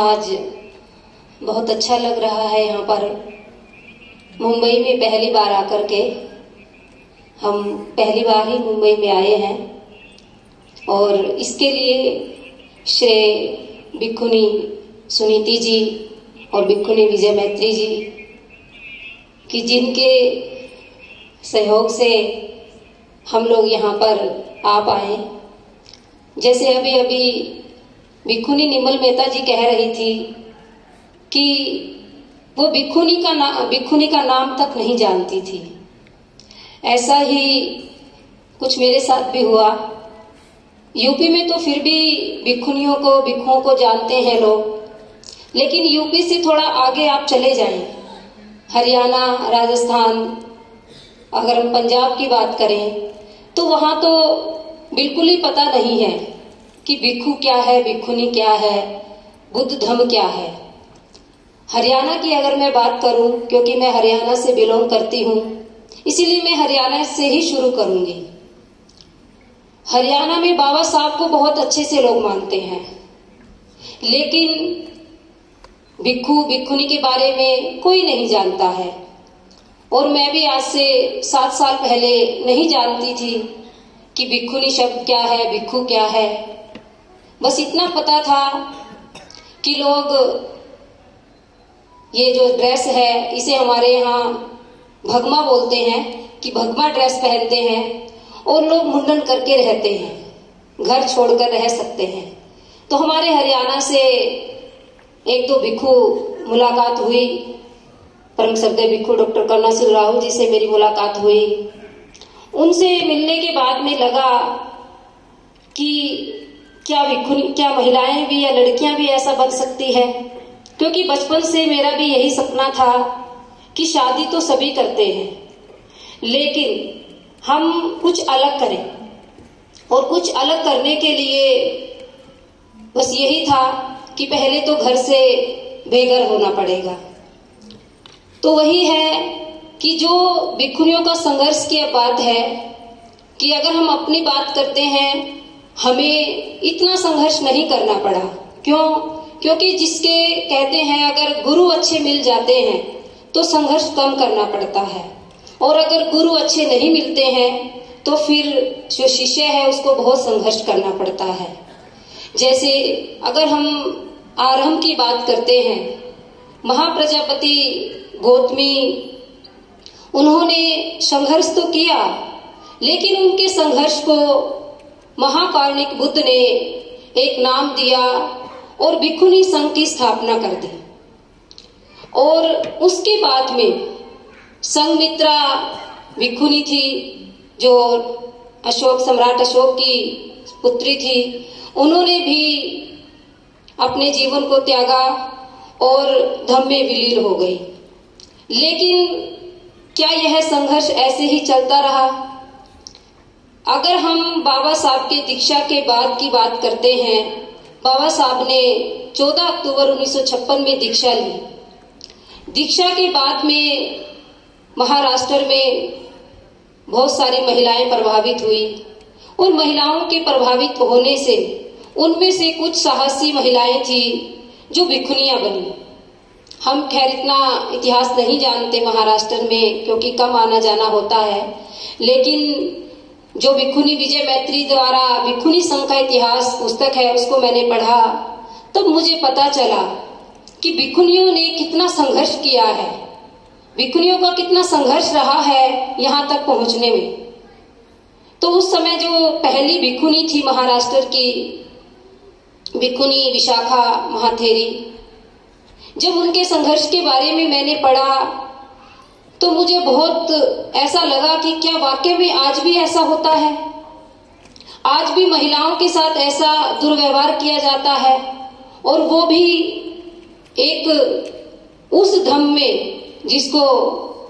आज बहुत अच्छा लग रहा है। यहाँ पर मुंबई में पहली बार आकर के हम पहली बार ही मुंबई में आए हैं और इसके लिए श्री भिक्षुनी सुनीति जी और भिक्षुनी विजय मैत्री जी कि जिनके सहयोग से हम लोग यहाँ पर आ पाए। जैसे अभी अभी भिक्षुनी निर्मल मेहता जी कह रही थी कि वो भिक्षुनी का नाम तक नहीं जानती थी। ऐसा ही कुछ मेरे साथ भी हुआ। यूपी में तो फिर भी भिक्षुओं को जानते हैं लोग, लेकिन यूपी से थोड़ा आगे आप चले जाएं, हरियाणा, राजस्थान, अगर हम पंजाब की बात करें तो वहां तो बिल्कुल ही पता नहीं है कि भिक्षु क्या है, भिक्षुनी क्या है, बुद्ध धर्म क्या है। हरियाणा की अगर मैं बात करूं, क्योंकि मैं हरियाणा से बिलोंग करती हूं, इसीलिए मैं हरियाणा से ही शुरू करूंगी। हरियाणा में बाबा साहब को बहुत अच्छे से लोग मानते हैं, लेकिन भिक्षु भिक्षुनी के बारे में कोई नहीं जानता है। और मैं भी आज से 7 साल पहले नहीं जानती थी कि भिक्षुनी शब्द क्या है, भिक्षु क्या है। बस इतना पता था कि लोग ये जो ड्रेस है इसे हमारे यहाँ भगमा बोलते हैं कि भगमा ड्रेस पहनते हैं और लोग मुंडन करके रहते हैं, घर छोड़कर रह सकते हैं। तो हमारे हरियाणा से 1-2 भिक्षु मुलाकात हुई। परम श्रद्धेय भिक्षु डॉक्टर कर्णा सिंह राहुल जी से मेरी मुलाकात हुई। उनसे मिलने के बाद में लगा कि क्या महिलाएं भी या लड़कियां भी ऐसा बन सकती है, क्योंकि बचपन से मेरा भी यही सपना था कि शादी तो सभी करते हैं, लेकिन हम कुछ अलग करें। और कुछ अलग करने के लिए बस यही था कि पहले तो घर से बेघर होना पड़ेगा। तो वही है कि जो भिक्षुनियों का संघर्ष की बात है कि अगर हम अपनी बात करते हैं, हमें इतना संघर्ष नहीं करना पड़ा। क्यों? क्योंकि जिसके कहते हैं अगर गुरु अच्छे मिल जाते हैं तो संघर्ष कम करना पड़ता है, और अगर गुरु अच्छे नहीं मिलते हैं तो फिर जो शिष्य है उसको बहुत संघर्ष करना पड़ता है। जैसे अगर हम आरंभ की बात करते हैं, महाप्रजापति गौतमी, उन्होंने संघर्ष तो किया, लेकिन उनके संघर्ष को महाकारुणिक बुद्ध ने एक नाम दिया और भिक्षुनी संघ की स्थापना कर दी। और उसके बाद में संघमित्रा भिक्षुनी थी, जो सम्राट अशोक की पुत्री थी। उन्होंने भी अपने जीवन को त्यागा और धम्म में विलीन हो गई। लेकिन क्या यह संघर्ष ऐसे ही चलता रहा? अगर हम बाबा साहब के दीक्षा के बाद की बात करते हैं, बाबा साहब ने 14 अक्टूबर 1956 में दीक्षा ली। दीक्षा के बाद में महाराष्ट्र में बहुत सारी महिलाएं प्रभावित हुई, और महिलाओं के प्रभावित होने से उनमें से कुछ साहसी महिलाएं थी जो भिक्षुनियां बनी। हम खैर इतना इतिहास नहीं जानते महाराष्ट्र में, क्योंकि कम आना जाना होता है, लेकिन जो भिक्षुनी विजय मैत्री द्वारा भिक्षुनी संघ का इतिहास पुस्तक है उसको मैंने पढ़ा, तब मुझे पता चला कि भिक्षुनियों ने कितना संघर्ष किया है, भिक्षुनियों का कितना संघर्ष रहा है यहाँ तक पहुंचने में। तो उस समय जो पहली भिक्षुनी थी महाराष्ट्र की, भिक्षुनी विशाखा महाथेरी, जब उनके संघर्ष के बारे में मैंने पढ़ा तो मुझे बहुत ऐसा लगा कि क्या वाकई में आज भी ऐसा होता है? आज भी महिलाओं के साथ ऐसा दुर्व्यवहार किया जाता है, और वो भी एक उस धम्म में जिसको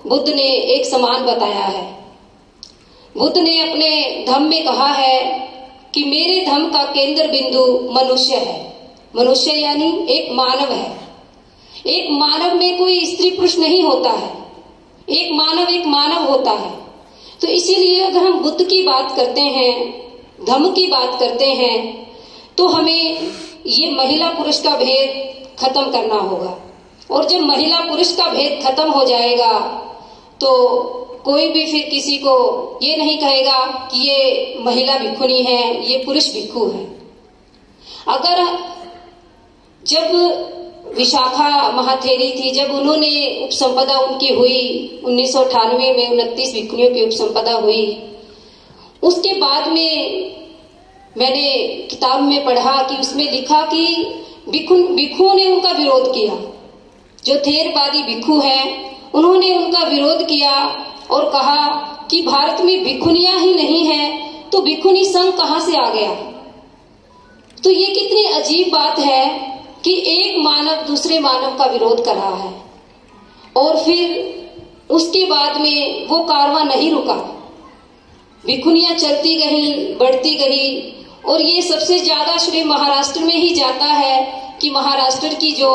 बुद्ध ने एक समान बताया है। बुद्ध ने अपने धम्म में कहा है कि मेरे धम्म का केंद्र बिंदु मनुष्य है। मनुष्य यानी एक मानव है। एक मानव में कोई स्त्री पुरुष नहीं होता है, एक मानव होता है। तो इसीलिए अगर हम बुद्ध की बात करते हैं, धम्म की बात करते हैं, तो हमें ये महिला पुरुष का भेद खत्म करना होगा। और जब महिला पुरुष का भेद खत्म हो जाएगा तो कोई भी फिर किसी को ये नहीं कहेगा कि ये महिला भिक्षुनी है, ये पुरुष भिक्षु है। अगर जब विशाखा महाथेरी थी, जब उन्होंने उपसंपदा उनकी हुई 1998 में 29 भिक्षुनियों की उपसंपदा हुई, उसके बाद में मैंने किताब में पढ़ा कि उसमें लिखा कि भिक्षुओं ने उनका विरोध किया। जो थेरवादी भिक्षु हैं उन्होंने उनका विरोध किया और कहा कि भारत में भिक्षुनियां ही नहीं है तो भिक्षुनी संघ कहां से आ गया। तो ये कितनी अजीब बात है कि एक मानव दूसरे मानव का विरोध कर रहा है और फिर उसके बाद में वो कारवां नहीं रुका, भिक्षुनियां चलती गई, बढ़ती गई। और ये सबसे ज्यादा श्रेय महाराष्ट्र में ही जाता है कि महाराष्ट्र की जो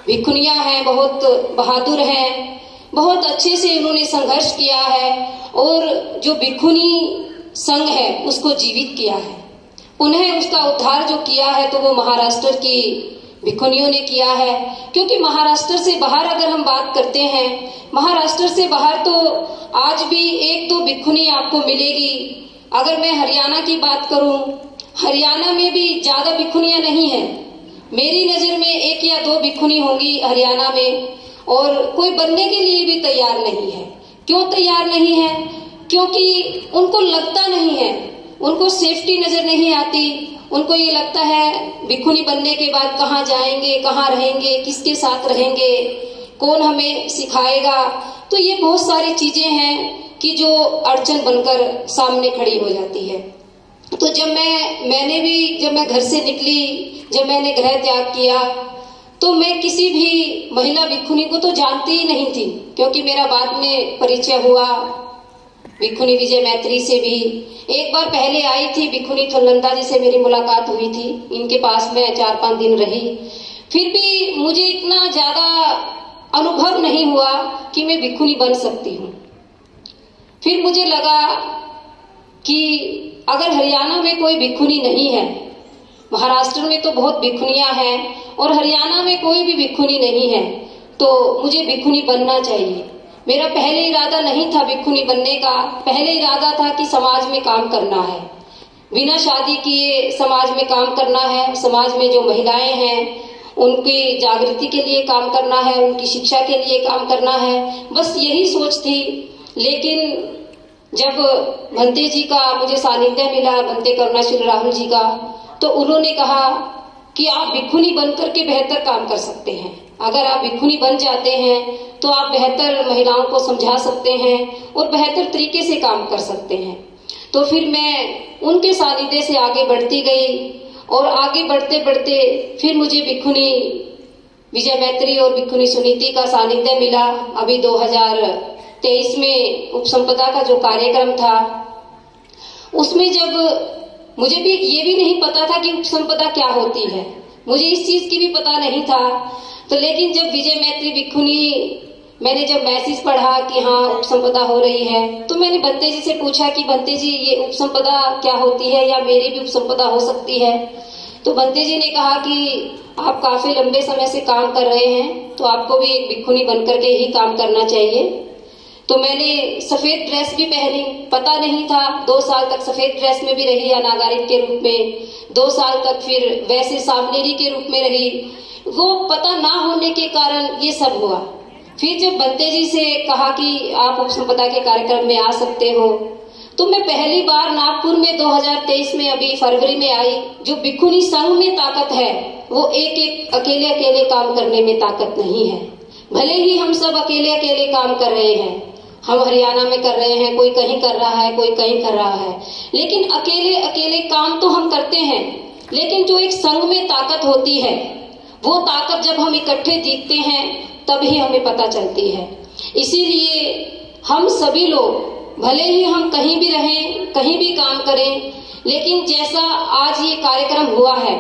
भिक्षुनियां हैं बहुत बहादुर हैं, बहुत अच्छे से उन्होंने संघर्ष किया है और जो भिक्षुनी संघ है उसको जीवित किया है। उन्हें उसका उद्धार जो किया है तो वो महाराष्ट्र की भिक्षुनियों ने किया है। क्योंकि महाराष्ट्र से बाहर अगर हम बात करते हैं, महाराष्ट्र से बाहर तो आज भी एक दो भिक्षुनी आपको मिलेगी। अगर मैं हरियाणा की बात करूं, हरियाणा में भी ज्यादा भिक्षुनियां नहीं है। मेरी नजर में एक या दो भिक्षुनी होंगी हरियाणा में, और कोई बनने के लिए भी तैयार नहीं है। क्यों तैयार नहीं है? क्योंकि उनको लगता नहीं है, उनको सेफ्टी नजर नहीं आती। उनको ये लगता है भिक्षुनी बनने के बाद कहाँ जाएंगे, कहाँ रहेंगे, किसके साथ रहेंगे, कौन हमें सिखाएगा। तो ये बहुत सारी चीजें हैं कि जो अड़चन बनकर सामने खड़ी हो जाती है। तो जब मैं घर से निकली, जब मैंने गृह त्याग किया, तो मैं किसी भी महिला भिक्षुनी को तो जानती ही नहीं थी। क्योंकि मेरा बाद में परिचय हुआ भिक्षुनी विजय मैत्री से भी। एक बार पहले आई थी भिक्षुनी थुलनंदा जी से मेरी मुलाकात हुई थी, इनके पास में 4-5 दिन रही। फिर भी मुझे इतना ज्यादा अनुभव नहीं हुआ कि मैं भिक्षुनी बन सकती हूँ। फिर मुझे लगा कि अगर हरियाणा में कोई भिक्षुनी नहीं है, महाराष्ट्र में तो बहुत भिक्षुनियां हैं, और हरियाणा में कोई भी भिक्षुनी नहीं है, तो मुझे भिक्षुनी बनना चाहिए। मेरा पहले इरादा नहीं था भिक्षुनी बनने का, पहले इरादा था कि समाज में काम करना है, बिना शादी किए समाज में काम करना है, समाज में जो महिलाएं हैं उनकी जागृति के लिए काम करना है, उनकी शिक्षा के लिए काम करना है, बस यही सोच थी। लेकिन जब भंते जी का मुझे सानिध्य मिला, भंते करुणाशील राहुल जी का, तो उन्होंने कहा कि आप भिक्षुनी बनकर के बेहतर काम कर सकते हैं। अगर आप भिक्षुनी बन जाते हैं तो आप बेहतर महिलाओं को समझा सकते हैं और बेहतर तरीके से काम कर सकते हैं। तो फिर मैं उनके सानिध्य से आगे बढ़ती गई और आगे बढ़ते बढ़ते फिर मुझे भिक्षुनी विजय मैत्री और भिक्षुनी सुनीति का सानिध्य मिला। अभी 2023 में उपसंपदा का जो कार्यक्रम था उसमें जब मुझे भी ये भी नहीं पता था कि उपसंपदा क्या होती है, मुझे इस चीज की भी पता नहीं था। तो लेकिन जब विजय मैत्री भिक्षुनी मैंने जब मैसेज पढ़ा कि हाँ उपसंपदा हो रही है, तो मैंने भंते जी से पूछा कि भंते जी ये उपसंपदा क्या होती है या मेरी भी उपसंपदा हो सकती है। तो भंते जी ने कहा कि आप काफी लंबे समय से काम कर रहे हैं तो आपको भी एक भिक्षुनी बनकर के ही काम करना चाहिए। तो मैंने सफेद ड्रेस भी पहनी, पता नहीं था। 2 साल तक सफेद ड्रेस में भी रही अनागारित के रूप में, 2 साल तक फिर वैसे सावनेरी के रूप में रही। वो पता ना होने के कारण ये सब हुआ। फिर जब भंते जी से कहा कि आप उपसंपदा के कार्यक्रम में आ सकते हो, तो मैं पहली बार नागपुर में 2023 में अभी फरवरी में आई। जो भिक्षुनी संघ में ताकत है वो एक अकेले अकेले काम करने में ताकत नहीं है। भले ही हम सब अकेले अकेले काम कर रहे हैं, हम हरियाणा में कर रहे हैं, कोई कहीं कर रहा है, कोई कहीं कर रहा है, लेकिन अकेले अकेले काम तो हम करते हैं। लेकिन जो एक संघ में ताकत होती है वो ताकत जब हम इकट्ठे दिखते हैं तभी हमें पता चलती है। इसीलिए हम सभी लोग भले ही हम कहीं भी रहें, कहीं भी काम करें, लेकिन जैसा आज ये कार्यक्रम हुआ है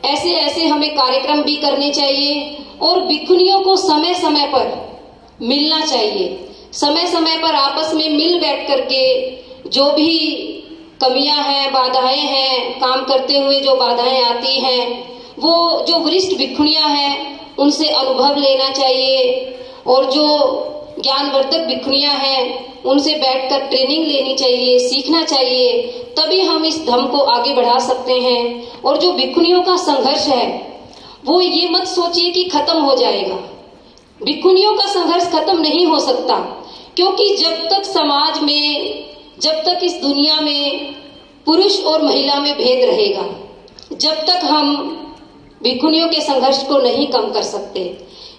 ऐसे ऐसे हमें कार्यक्रम भी करने चाहिए और भिक्षुनियों को समय समय पर मिलना चाहिए। समय समय पर आपस में मिल बैठ करके जो भी कमियां हैं, बाधाएं हैं, काम करते हुए जो बाधाएं आती हैं, वो जो वरिष्ठ भिक्षुनियां हैं उनसे अनुभव लेना चाहिए और जो ज्ञानवर्धक भिक्षुनियां हैं उनसे बैठकर ट्रेनिंग लेनी चाहिए, सीखना चाहिए, तभी हम इस धर्म को आगे बढ़ा सकते हैं। और जो भिक्षुनियों का संघर्ष है वो ये मत सोचिए कि खत्म हो जाएगा। भिक्षुनियों का संघर्ष खत्म नहीं हो सकता, क्योंकि जब तक समाज में, जब तक इस दुनिया में पुरुष और महिला में भेद रहेगा, जब तक हम भिक्षुनियों के संघर्ष को नहीं कम कर सकते।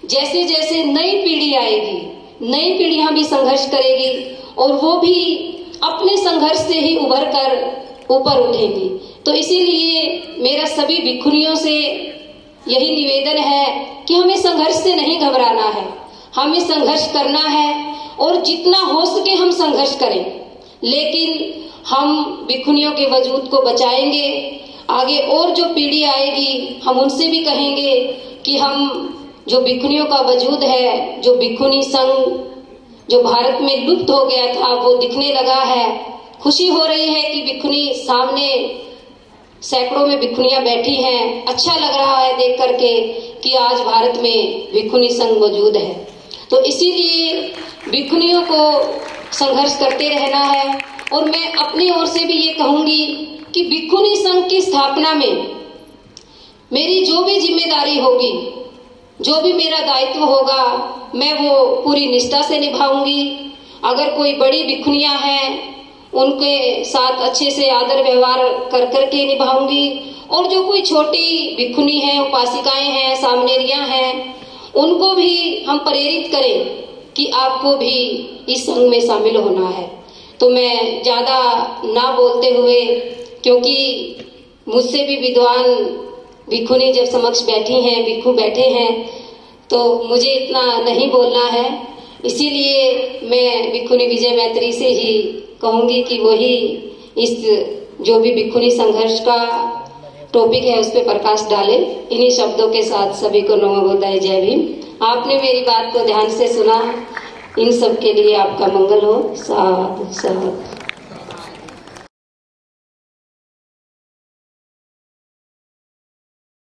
जैसे जैसे नई पीढ़ी आएगी, नई पीढ़ियां भी संघर्ष करेगी और वो भी अपने संघर्ष से ही उभर कर ऊपर उठेंगी। तो इसीलिए मेरा सभी भिक्षुनियों से यही निवेदन है कि हमें संघर्ष से नहीं घबराना है, हमें संघर्ष करना है और जितना हो सके हम संघर्ष करें, लेकिन हम भिक्षुनियों के वजूद को बचाएंगे। आगे और जो पीढ़ी आएगी हम उनसे भी कहेंगे कि हम जो भिक्षुनियों का वजूद है, जो भिक्षुनी संघ जो भारत में लुप्त हो गया था वो दिखने लगा है। खुशी हो रही है कि भिक्षुनी सामने सैकड़ों में भिक्षुनियां बैठी हैं। अच्छा लग रहा है देख करके कि आज भारत में भिक्षुनी संघ मौजूद है। तो इसीलिए भिक्षुनियों को संघर्ष करते रहना है। और मैं अपनी ओर से भी ये कहूंगी कि भिक्षुनी संघ की स्थापना में मेरी जो भी जिम्मेदारी होगी, जो भी मेरा दायित्व होगा, मैं वो पूरी निष्ठा से निभाऊंगी। अगर कोई बड़ी भिक्षुनियां हैं उनके साथ अच्छे से आदर व्यवहार कर करके निभाऊंगी, और जो कोई छोटी भिक्षुनी है, उपासिकाएं हैं, सामनेरियां हैं, उनको भी हम प्रेरित करें कि आपको भी इस संघ में शामिल होना है। तो मैं ज्यादा ना बोलते हुए, क्योंकि मुझसे भी विद्वान भिक्षुनी जब समक्ष बैठी हैं, भिक्षु बैठे हैं, तो मुझे इतना नहीं बोलना है। इसीलिए मैं भिक्षुनी विजय मैत्री से ही कहूंगी कि वही इस जो भी भिक्षुनी संघर्ष का टॉपिक है उस पर प्रकाश डाले। इन्हीं शब्दों के साथ सभी को नमो बुद्धाय, जय भीम। आपने मेरी बात को ध्यान से सुना, इन सब के लिए आपका मंगल हो। साधु साधु।